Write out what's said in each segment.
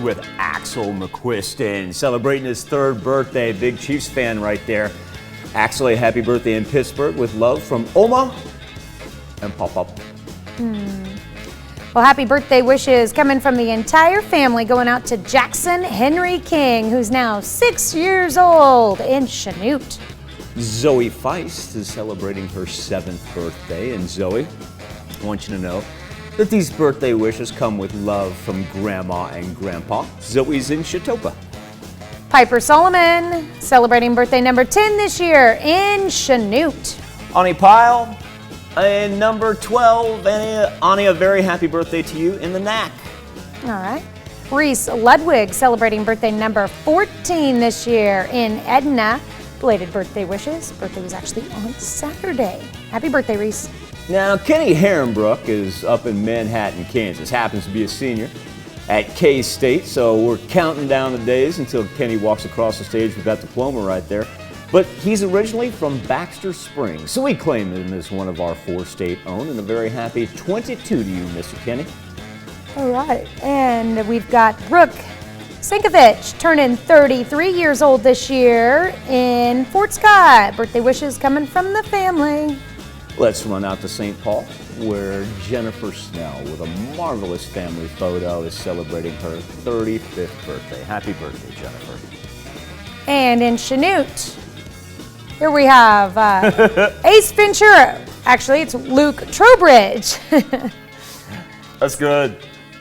With Axel McQuiston celebrating his third birthday. Big Chiefs fan right there. Axel, a happy birthday in Pittsburgh with love from Oma and Pop-Up. Well, happy birthday wishes coming from the entire family going out to Jackson Henry King, who's now 6 years old in Chanute. Zoe Feist is celebrating her 7th birthday. And Zoe, I want you to know that these birthday wishes come with love from Grandma and Grandpa. Zoe's in Chatopa. Piper Solomon celebrating birthday number 10 this year in Chanute. Ani Pyle and number 12. And Anya, a very happy birthday to you in the Knack. All right. Reese Ludwig celebrating birthday number 14 this year in Edna. Belated birthday wishes. Birthday was actually on Saturday. Happy birthday, Reese. Now, Kenny Herrenbrook is up in Manhattan, Kansas. Happens to be a senior at K-State, so we're counting down the days until Kenny walks across the stage with that diploma right there. But he's originally from Baxter Springs, so we claim him as one of our 4 state-owned, and a very happy 22 to you, Mr. Kenny. All right, and we've got Brooke Sinkovich turning 33 years old this year in Fort Scott. Birthday wishes coming from the family. Let's run out to St. Paul, where Jennifer Snell, with a marvelous family photo, is celebrating her 35th birthday. Happy birthday, Jennifer. And in Chanute, here we have Ace Ventura. Actually, it's Luke Trowbridge. That's good.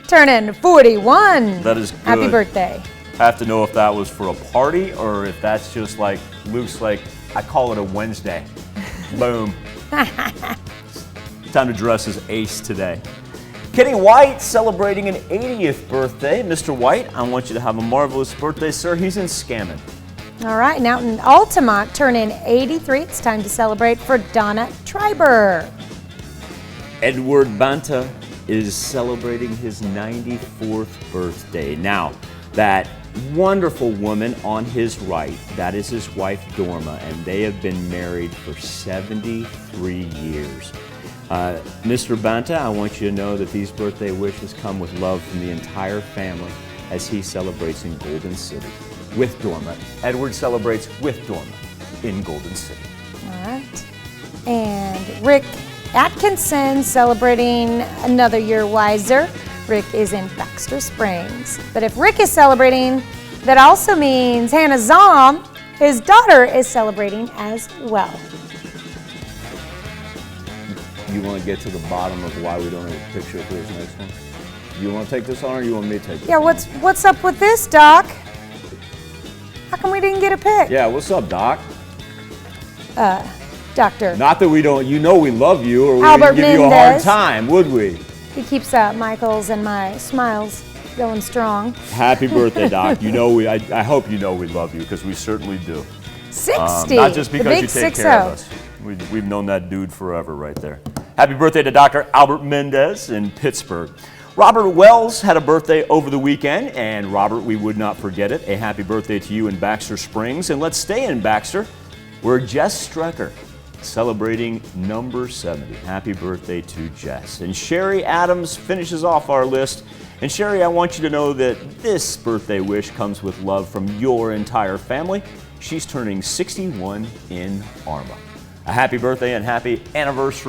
Turning 41. That is good. Happy birthday. I have to know if that was for a party or if that's just like Luke's like, I call it a Wednesday. Boom. Time to dress as Ace today. Kenny White celebrating an 80th birthday. Mr. White, I want you to have a marvelous birthday, sir. He's in Scammon. All right, and out in Altamont, turning 83. It's time to celebrate for Donna Triber. Edward Banta is celebrating his 94th birthday. Now, that wonderful woman on his right, that is his wife Dorma, and they have been married for 73 years. Mr. Banta, I want you to know that these birthday wishes come with love from the entire family as he celebrates in Golden City with Dorma. Edward celebrates with Dorma in Golden City. All right. And Rick Atkinson celebrating another year wiser. Rick is in Baxter Springs. But if Rick is celebrating, that also means Hannah Zom, his daughter, is celebrating as well. You want to get to the bottom of why we don't have a picture for this next one? You want to take this on or you want me to take this Yeah, on? what's up with this, Doc? How come we didn't get a pic? Yeah, what's up, Doc? Doctor. Not that we don't, you know we love you or we Albert wouldn't give you a hard Mendes. time, would we? He keeps Michael's and my smiles going strong. Happy birthday, Doc. You know I hope you know we love you because we certainly do. 60. Not just the because big you take 60. care of us. We've known that dude forever right there. Happy birthday to Dr. Albert Mendes in Pittsburgh. Robert Wells had a birthday over the weekend, and Robert, we would not forget it. A happy birthday to you in Baxter Springs. And let's stay in Baxter, where Jess Strecker celebrating number 70. Happy birthday to Jess. And Sherry Adams finishes off our list. And Sherry, I want you to know that this birthday wish comes with love from your entire family. She's turning 61 in Arma. A happy birthday and happy anniversary.